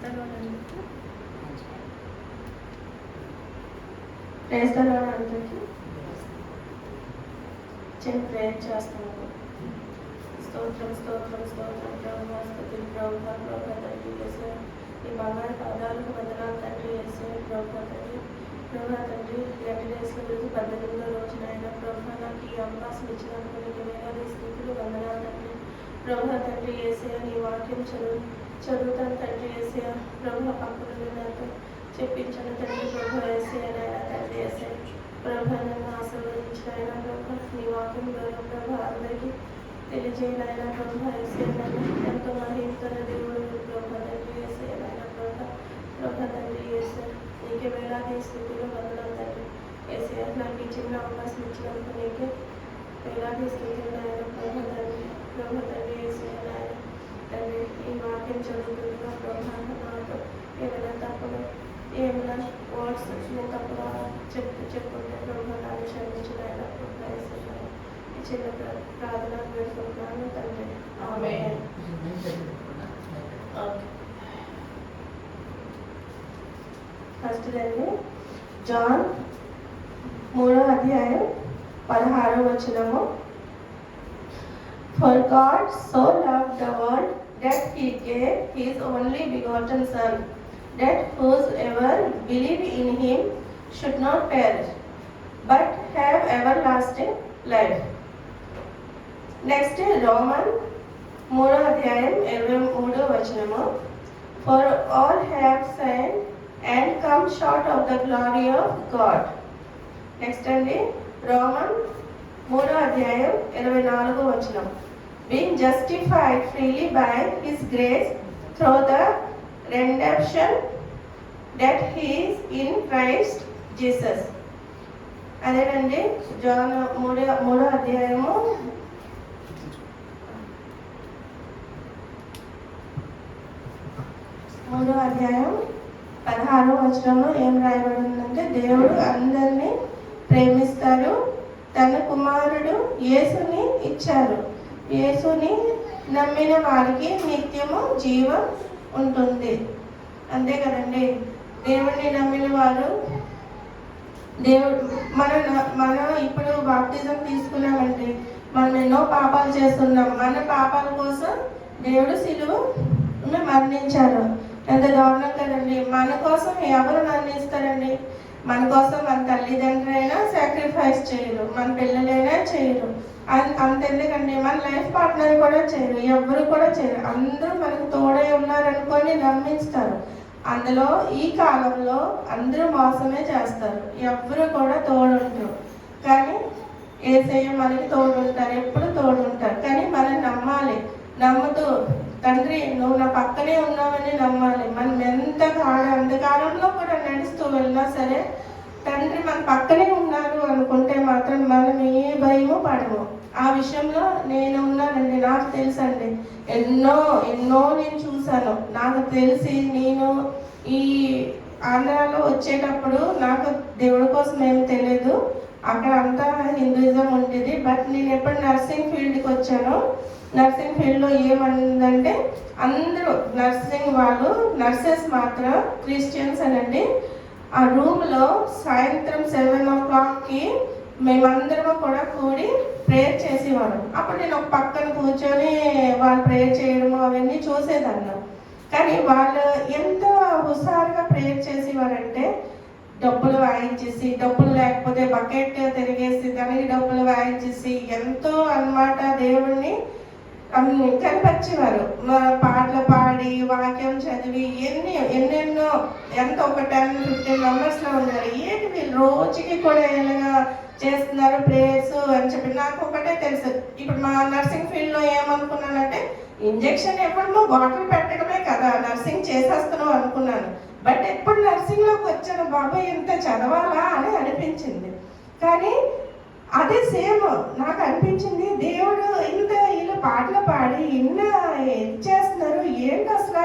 అందరికీ చిన్న ప్రేయర్ చేస్తున్నాము. స్తోత్రం స్తోత్రం స్తోత్రం ప్రభుత్వ ప్రభు తండ్రి చేసే ఈ బంగారు పాదాలకు వందనాలు తండ్రి చేసే ప్రభు తండ్రి తండ్రి 2 డేస్లో రోజు 18వ రోజునైనా ప్రభు నాకు ఈ అవకాశం ఇచ్చినందుకు నీకు వేలాది స్థితులు వందనాలు తండ్రి ప్రభు తండ్రి చేసే నీ వాక్యం చదువుతాను తండ్రి చేసే ప్రభు పక్కన నాతో చెప్పించను తండ్రి ప్రభు వేసే నాయన తండ్రి వేసే ప్రభు నన్ను ఆశీర్వదించిన ఆయన ప్రభు నీ వాక్యం ద్వారా ప్రభు అందరికీ తెలియజేయనైనా ప్రభు వేసే ఎంతో మహిమతోన దేవుడు ప్రభు తండ్రి వేసే నాయన ప్రభు తండ్రి వేసే నీకే వేలాది స్థితిలో వందనాలు తండ్రి వేసే నాకు ఈ చిన్న అవకాశం ఇచ్చినందుకు నీకే వేలాది స్థితిలో నాయన ప్రభు తండ్రి వేసే నాయన తండ్రి ఈ వాక్యం చదువుతుందిగా ప్రభు నాతో ఏమైనా తప్పులు ఏమైనా వర్డ్స్ నేను తప్పుగా చెప్పుకుంటే ప్రభు నాన్ని క్షమించిన ఆయన ప్రభు వేస్తున్నాను ఈ చిన్న ప్రార్థన వేసుకుంటున్నాను తండ్రి ఆమేన్. ఫస్ట్ రండి జాన్ 3వ అధ్యాయం 16వ వచనము. For God so loved the world that he gave his only begotten Son, that whosoever believe in him should not perish, but have everlasting life. Next, Roman 3వ అధ్యాయం 23వ వచనము. For all have sinned and come short of the glory of God. Next అండి Roman 3వ అధ్యాయం 24వ వచనం. Being justified freely by his grace through the redemption that he is in Christ Jesus. అదేనండి John 3వ అధ్యాయము 16వ వచనంలో ఏం రాయబడిందంటే దేవుడు అందరినీ ప్రేమిస్తారు, తన కుమారుడు యేసుని ఇచ్చారు, యేసుని నమ్మిన వారికి నిత్యము జీవం ఉంటుంది. అంతే కదండి, దేవుడిని నమ్మిన వారు దేవుడు మనం ఇప్పుడు బాప్తిజం తీసుకున్నామండి, మనం ఎన్నో పాపాలు చేస్తున్నాం, మన పాపాల కోసం దేవుడు సిలువ మరణించారు. ఎంత దారుణం కదండి. మన కోసం ఎవరు మరణిస్తారండి? మన కోసం మన తల్లిదండ్రులైనా సాక్రిఫైస్ చేయరు, మన పిల్లలైనా చేయరు, అంతెందుకండి మన లైఫ్ పార్ట్నర్ కూడా చేయరు, ఎవరు కూడా చేయరు. అందరూ మనకు తోడై ఉన్నారనుకొని నమ్మిస్తారు. అందులో ఈ కాలంలో అందరూ మోసమే చేస్తారు, ఎవరు కూడా తోడుంటారు. కానీ యేసయ్య మనకి తోడుంటారు, ఎప్పుడు తోడుంటారు. కానీ మనం నమ్మాలి, నమ్ముతూ తండ్రి నువ్వు నా పక్కనే ఉన్నావని నమ్మాలి. మనం అంధకారంలో కూడా నడుస్తూ వెళ్ళినా సరే తండ్రి మన పక్కనే ఉన్నారు అనుకుంటే మాత్రం మనం ఏ భయము పడము. ఆ విషయంలో నేను ఉన్నానండి, నాకు తెలుసండి, ఎన్నో నేను చూశాను. నాకు తెలిసి నేను ఈ ఆంధ్రాలో వచ్చేటప్పుడు నాకు దేవుడి కోసం ఏమి తెలియదు, అక్కడ అంతా హిందూయిజం ఉండేది. బట్ నేను ఎప్పుడు నర్సింగ్ ఫీల్డ్కి వచ్చానో నర్సింగ్ ఫీల్డ్లో ఏమందంటే అందరూ నర్సింగ్ వాళ్ళు నర్సెస్ మాత్రం క్రిస్టియన్స్ అనండి. ఆ రూమ్లో సాయంత్రం 7 o'clockకి మేమందరము కూడా కూడి ప్రేయర్ చేసేవారు. అప్పుడు నేను ఒక పక్కన కూర్చొని వాళ్ళు ప్రేయర్ చేయడము అవన్నీ చూసేదాన్ని. కానీ వాళ్ళు ఎంత హుషారుగా ప్రేయర్ చేసేవారంటే డబ్బులు వాయించేసి, డబ్బులు లేకపోతే బకెట్ తిరిగేసి దానికి డబ్బులు వాయించేసి ఎంతో అన్నమాట దేవుణ్ణి కనిపించేవారు. పాటలు పాడి వాక్యం చదివి ఎన్నెన్నో ఎంత ఒక 10-15 మెంబర్స్లో ఉన్నారు. ఏంటి వీళ్ళు రోజుకి కూడా ఎలాగా చేస్తున్నారు ప్రేయర్స్ అని చెప్పి నాకు ఒకటే తెలుసు. ఇప్పుడు మా నర్సింగ్ ఫీల్డ్లో ఏమనుకున్నానంటే ఇంజెక్షన్ ఎప్పుడో బాటిల్ పెట్టడమే కదా నర్సింగ్ చేసేస్తున్నాం అనుకున్నాను. బట్ ఎప్పుడు నర్సింగ్లోకి వచ్చాను బాబాయ్ ఇంత చదవాలా అని అనిపించింది. కానీ అదే సేమ్ నాకు అనిపించింది, దేవుడు ఇంత వీళ్ళు పాటలు పాడి ఇన్న చేస్తున్నారు ఏంటి అసలు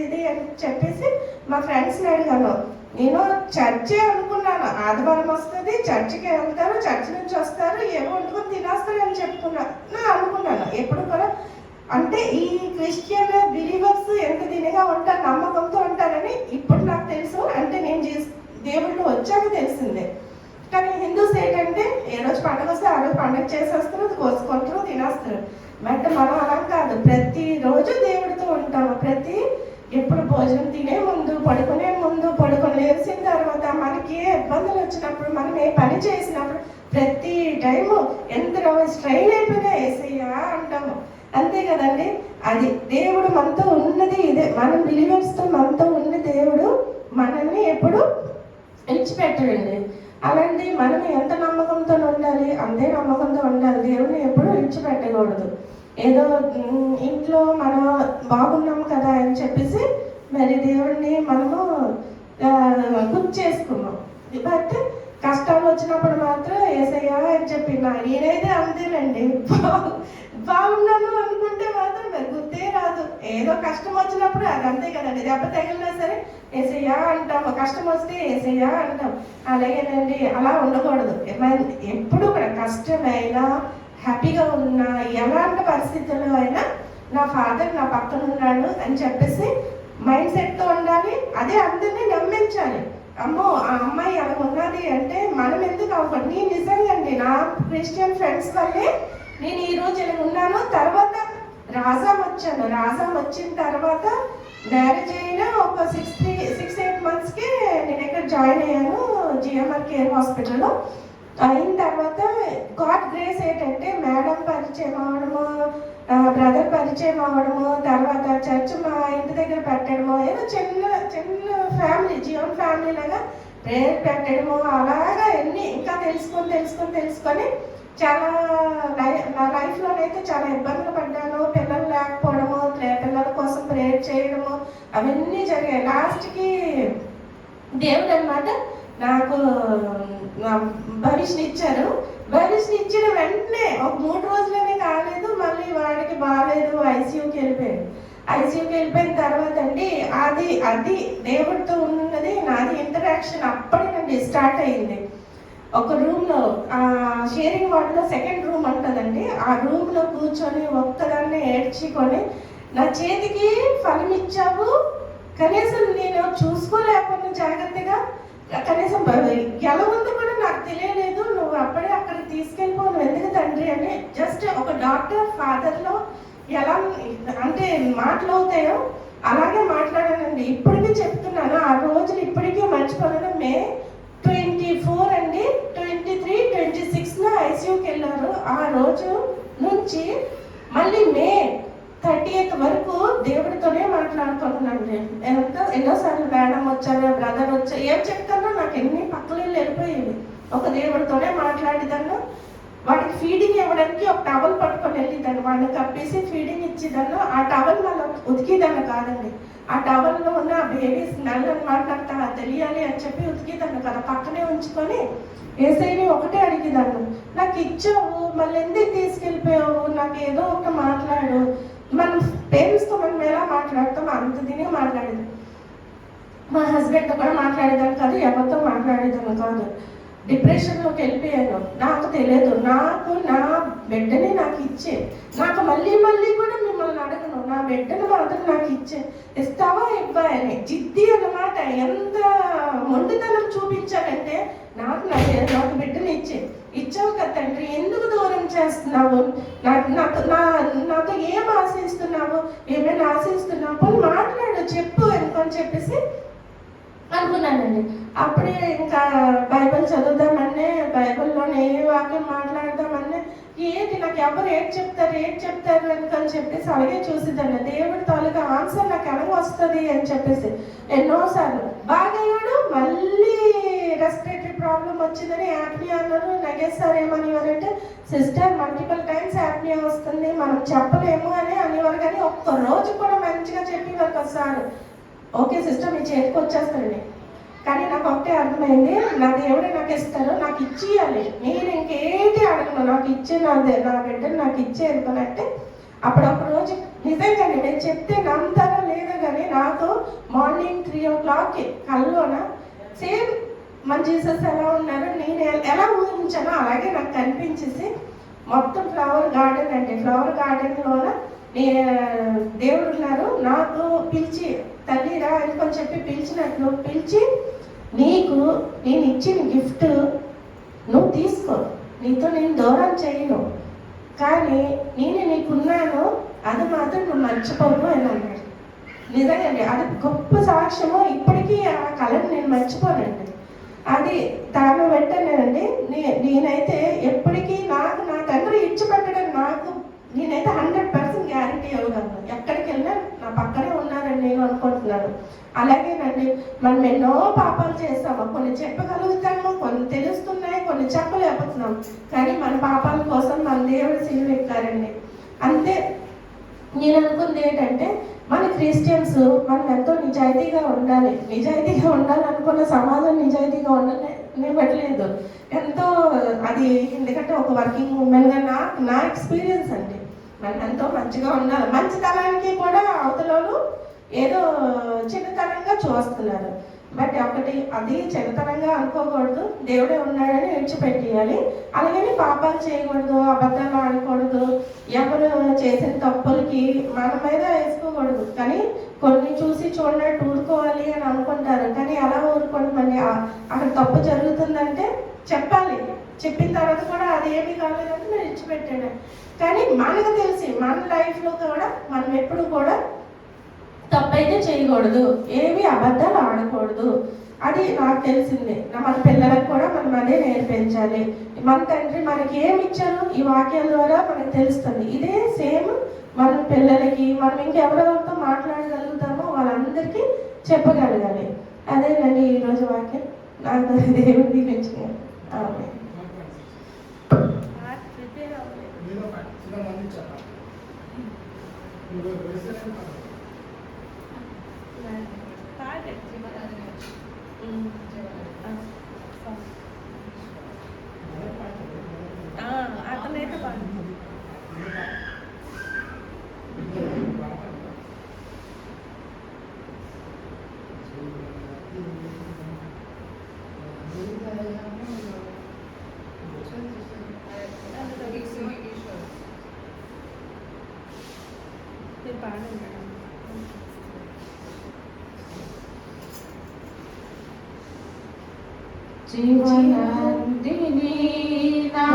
ఇది అని చెప్పేసి మా ఫ్రెండ్స్ని అడిగాను. నేను చర్చే అనుకున్నాను, ఆదివారం వస్తుంది చర్చికి వెళ్తారు, చర్చి నుంచి వస్తారు, ఏమో వండుకొని తినేస్తారు అని అనుకున్నాను. ఎప్పుడు కూడా అంటే ఈ క్రిస్టియన్ బిలీవర్స్ ఎంత దీనిగా ఉంటారు, నమ్మకంతో ఉంటారు. మనకి చేసేస్తారు, కోసుకుంటారు, తినేస్తారు. బట్ మనం అలా కాదు, ప్రతిరోజు దేవుడితో ఉంటాము. ఎప్పుడు భోజనం తినే ముందు, పడుకునే ముందు, పడుకొని లేచిన తర్వాత, మనకి ఏ ఇబ్బందులు వచ్చినప్పుడు, మనం ఏ పని చేసినప్పుడు, ప్రతి టైము ఎంత స్ట్రైన్ అయిపోయినా యేసయ్యా అంటాము. అంతే కదండి. అది దేవుడు మనతో ఉన్నది ఇదే. మనం బిలీవర్స్తో మనతో ఉన్న దేవుడు మనల్ని ఎప్పుడు విడిచిపెట్టడండి. అలాంటి మనం ఎంత నమ్మకంతో ఉండాలి, అంతే నమ్మకంతో ఉండాలి. దేవుడిని ఎప్పుడు విడిచిపెట్టకూడదు. ఏదో ఇంట్లో మనం బాగున్నాము కదా అని చెప్పేసి మరి దేవుడిని మనము గుర్తు చేసుకున్నాం. బట్ కష్టాలు వచ్చినప్పుడు మాత్రం యేసయ్యా అని చెప్పి నేనైతే అంతేనండి. బాగున్నాను అనుకుంటే మాత్రం మరి గుర్తే రాదు. ఏదో కష్టం వచ్చినప్పుడు అది అంతే కదండి. దెబ్బ తగిలినా సరే యేసయ్యా అంటాము, కష్టం వస్తే యేసయ్యా అంటాం. అలాగేనండి, అలా ఉండకూడదు. ఎప్పుడు కూడా కష్టమైనా, హ్యాపీగా ఉన్నా, ఎలాంటి పరిస్థితుల్లో అయినా నా ఫాదర్ నా పక్కన ఉన్నాడు అని చెప్పేసి మైండ్ సెట్తో ఉండాలి. అదే అందరినీ నమ్మించాలి. అమ్మో ఆ అమ్మాయి అలా ఉన్నది అంటే మనం ఎందుకు అవ్వకూడదు. నేను నిజంగా అండి, నా క్రిస్టియన్ ఫ్రెండ్స్ వల్లే నేను ఈరోజు ఇలా ఉన్నాను. తర్వాత రాజాం వచ్చాను. రాజాం వచ్చిన తర్వాత మ్యారేజ్ అయిన ఒక 6-8 monthsకి నేను ఇక్కడ జాయిన్ అయ్యాను జిఎంఆర్ కేర్ హాస్పిటల్లో. అయిన తర్వాత గాడ్ గ్రేస్ ఏంటంటే మేడం పరిచయం అవ్వడము, బ్రదర్ పరిచయం అవ్వడము, తర్వాత చర్చ్ మా ఇంటి దగ్గర పెట్టడము, ఏదో చిన్న చిన్న ఫ్యామిలీ, జీవన్ ఫ్యామిలీ లాగా ప్రేయర్ పెట్టడము, అలాగా ఎన్ని ఇంకా తెలుసుకొని చాలా నా లైఫ్లోనైతే చాలా ఇబ్బందులు పడ్డాను. పిల్లలు లేకపోవడము, పిల్లల కోసం ప్రేయర్ చేయడము, అవన్నీ జరిగాయి. లాస్ట్కి దేవుడు అనమాట నాకు భవిష్ని ఇచ్చారు. భవిష్ని ఇచ్చిన వెంటనే ఒక 3 రోజులనే కాలేదు, మళ్ళీ వాడికి బాగాలేదు, ఐసీయూకి వెళ్ళిపోయాడు. ఐసీయూకి వెళ్ళిపోయిన తర్వాత అండి అది దేవుడితో ఉన్నది నాది ఇంటరాక్షన్ అప్పటికండి స్టార్ట్ అయింది. ఒక రూమ్లో షేరింగ్ వార్డులో 2nd రూమ్ ఉంటుందండి. ఆ రూమ్లో కూర్చొని ఒక్కదాన్ని ఏడ్చుకొని, నా చేతికి ఫలం ఇచ్చావు, కనీసం నేను చూసుకోలేకపోయినా జాగ్రత్తగా, కనీసం ఎలా ఉందో కూడా నాకు తెలియలేదు, నువ్వు అప్పుడే అక్కడికి తీసుకెళ్ళిపో, నువ్వు ఎందుకు తండ్రి అని జస్ట్ ఒక డాక్టర్ ఫాదర్లో ఎలా అంటే మాటలు అవుతాయో అలాగే మాట్లాడానండి. ఇప్పటికీ చెప్తున్నాను, ఆ రోజులు ఇప్పటికీ మర్చిపోలేను. May 24 అండి, 23, 26 ఐసీయూకి వెళ్ళారు. ఆ రోజు నుంచి మళ్ళీ May 30th వరకు దేవుడితోనే మాట్లాడుకుంటున్నాండి. ఎన్నోసార్లు మేడం వచ్చారు, బ్రదర్ వచ్చారు, ఏం చెప్తానో నాకు ఎన్ని పక్కలు వెళ్ళిపోయేవి. ఒక దేవుడితోనే మాట్లాడేదాన్ని. వాడికి ఫీడింగ్ ఇవ్వడానికి ఒక టవల్ పట్టుకొని వెళ్ళేదాన్ని, వాడిని కప్పేసి ఫీడింగ్ ఇచ్చేదాన్ని. ఆ టవల్ మళ్ళీ ఉతికేదాన్ని కాదండి, ఆ టవల్లో ఉన్న బేబీ స్మెల్ అనమాట నాకు తెలియాలి అని చెప్పి ఉతికేదాన్ని కదా, పక్కనే ఉంచుకొని ఏసైని ఒకటే అడిగేదాన్ని, నాకు ఇచ్చావు మళ్ళీ ఎందుకు తీసుకెళ్ళిపోయావు, నాకు ఏదో ఒక మాట్లాడు. మన పేరెంట్స్తో మనం ఎలా మాట్లాడతాం అంత తినే మాట్లాడేది. మా హస్బెండ్తో కూడా మాట్లాడేదాన్ని కాదు, ఎవరితో మాట్లాడేదాన్ని కాదు. డిప్రెషన్లోకి వెళ్ళిపోయాను. నాకు తెలియదు, నాకు నా బిడ్డని నాకు ఇచ్చే, నాకు మళ్ళీ కూడా మిమ్మల్ని అడగను, నా బిడ్డను మాత్రం నాకు ఇస్తావా ఇవ్వా అని జిద్ది అన్నమాట. ఎంత మొండితనం చూపించానంటే, నాకు బిడ్డని ఇచ్చావు కదా తండ్రి, ఎందుకు దూరం చేస్తున్నావు, నాతో ఏం ఆశిస్తున్నావు, ఏమైనా ఆశిస్తున్నావు, మాట్లాడు, చెప్పు అని చెప్పేసి అనుకున్నానండి. అప్పుడే ఇంకా బైబిల్ చదువుదామని, బైబిల్లోనే ఏ వాక్యం మాట్లాడదామని, ఏంటి నాకు ఎవరు ఏం చెప్తారు అని చెప్పేసి అలాగే చూసిద్దండి. దేవుడి తాలూకా ఆన్సర్ నాకు ఎలా వస్తుంది అని చెప్పేసి ఎన్నోసార్లు బాగయ్యాడు. మళ్ళీ రెస్పిరేటరీ ప్రాబ్లం వచ్చిందని యాప్నియా అన్నారు. నగేసారు ఏమనేవారంటే, సిస్టర్ మల్టిపుల్ టైమ్స్ యాప్నియా వస్తుంది, మనం చెప్పలేము అని అనేవారు. కానీ ఒక్కరోజు కూడా మంచిగా చెప్పేవారు కదా సార్, ఓకే సిస్టర్ మీ చేతికి వచ్చేస్తాడండి. కానీ నాకు ఒకటే అర్థమైంది, నా దేవుడే నాకు ఇస్తారు, నాకు ఇచ్చేయాలి, నేను ఇంకేంటి అడగను, నాకు ఇచ్చే నా బిడ్డను నాకు ఇచ్చే అనుకున్నట్టే. అప్పుడు ఒక రోజు నిజంగా నేను చెప్తే నమ్ముతారో లేదో కానీ, నాకు మార్నింగ్ 3 o'clock కల్లోన సేమ్ మన జీసస్ ఎలా ఉన్నారు, నేను ఎలా ఊహించానో అలాగే నాకు కనిపించేసి, మొత్తం ఫ్లవర్ గార్డెన్ అండి, ఫ్లవర్ గార్డెన్లోన దేవుడు ఉన్నారు. నాకు పిలిచి తల్లిరా అని చెప్పి పిలిచి, నీకు నేను ఇచ్చిన గిఫ్ట్ నువ్వు తీసుకో, నీతో నేను దూరం చేయను, కానీ నేను నీకున్నాను, అది మాత్రం నువ్వు మర్చిపోను అని అన్నాడు. నిజంగాండి అది గొప్ప సాక్ష్యము. ఇప్పటికీ ఆ కళను నేను మర్చిపోనండి. అది దాన్ని పెట్టానండి. నేనైతే ఎప్పటికీ నాకు నా తండ్రి ఇచ్చిపెట్టడం నాకు నేనైతే 100% గ్యారంటీ ఇవ్వగలను. ఎక్కడికి వెళ్ళినా నా పక్కనే ఉన్నారని నేను అనుకుంటున్నాను. అలాగేనండి, మనం ఎన్నో పాపాలు చేస్తాము. కొన్ని చెప్పగలుగుతాము, కొన్ని తెలుస్తున్నాయి, కొన్ని చెప్పలేకపోతున్నాం. కానీ మన పాపాల కోసం మన దేవుడు సిలువ ఎక్కారండి. అంతే. నేను అనుకుంది ఏంటంటే, మన క్రిస్టియన్స్ మనం ఎంతో నిజాయితీగా ఉండాలి. నిజాయితీగా ఉండాలనుకున్న సమాజం నిజాయితీగా ఉండనివ్వట్లేదు. ఎంతో అది ఎందుకంటే ఒక వర్కింగ్ ఉమెన్గా నా ఎక్స్పీరియన్స్ అండి. మనం ఎంతో మంచిగా ఉండాలి. మంచితనానికి కూడా అవతలలో ఏదో చిన్నతనంగా చూస్తున్నారు. బట్ ఒకటి అది చిన్నతనంగా అనుకోకూడదు. దేవుడే ఉన్నాడని విడిచిపెట్టేయాలి. అలాగని పాపాలు చేయకూడదు, అబద్ధాలు ఆడకూడదు, ఎవరు చేసిన తప్పులకి మన మీద వేసుకోకూడదు. కానీ కొన్ని చూసి చూడనట్టు ఊరుకోవాలి అని అనుకుంటారు. కానీ అలా ఊరుకోవడం అక్కడ తప్పు జరుగుతుందంటే చెప్పాలి. చెప్పిన తర్వాత కూడా అది ఏమీ కాలేదంటే నేను విడిచిపెట్టాను. కానీ మనకు తెలిసి మన లైఫ్లో కూడా మనం ఎప్పుడు కూడా తప్పైతే చేయకూడదు, ఏవి అబద్ధాలు ఆడకూడదు. అది నాకు తెలిసింది. మన పిల్లలకు కూడా మనం అదే నేర్పించాలి. మన తండ్రి మనకి ఏమి ఇచ్చారు ఈ వాక్యాల ద్వారా మనకు తెలుస్తుంది. ఇదే సేమ్ మన పిల్లలకి మనం ఇంకెవరెవరితో మాట్లాడగలుగుతామో వాళ్ళందరికీ చెప్పగలగాలి. అదేనండి ఈరోజు వాక్యం. నాకు దేవుడు దీవించారు. అతనైతే జీవనందిని నా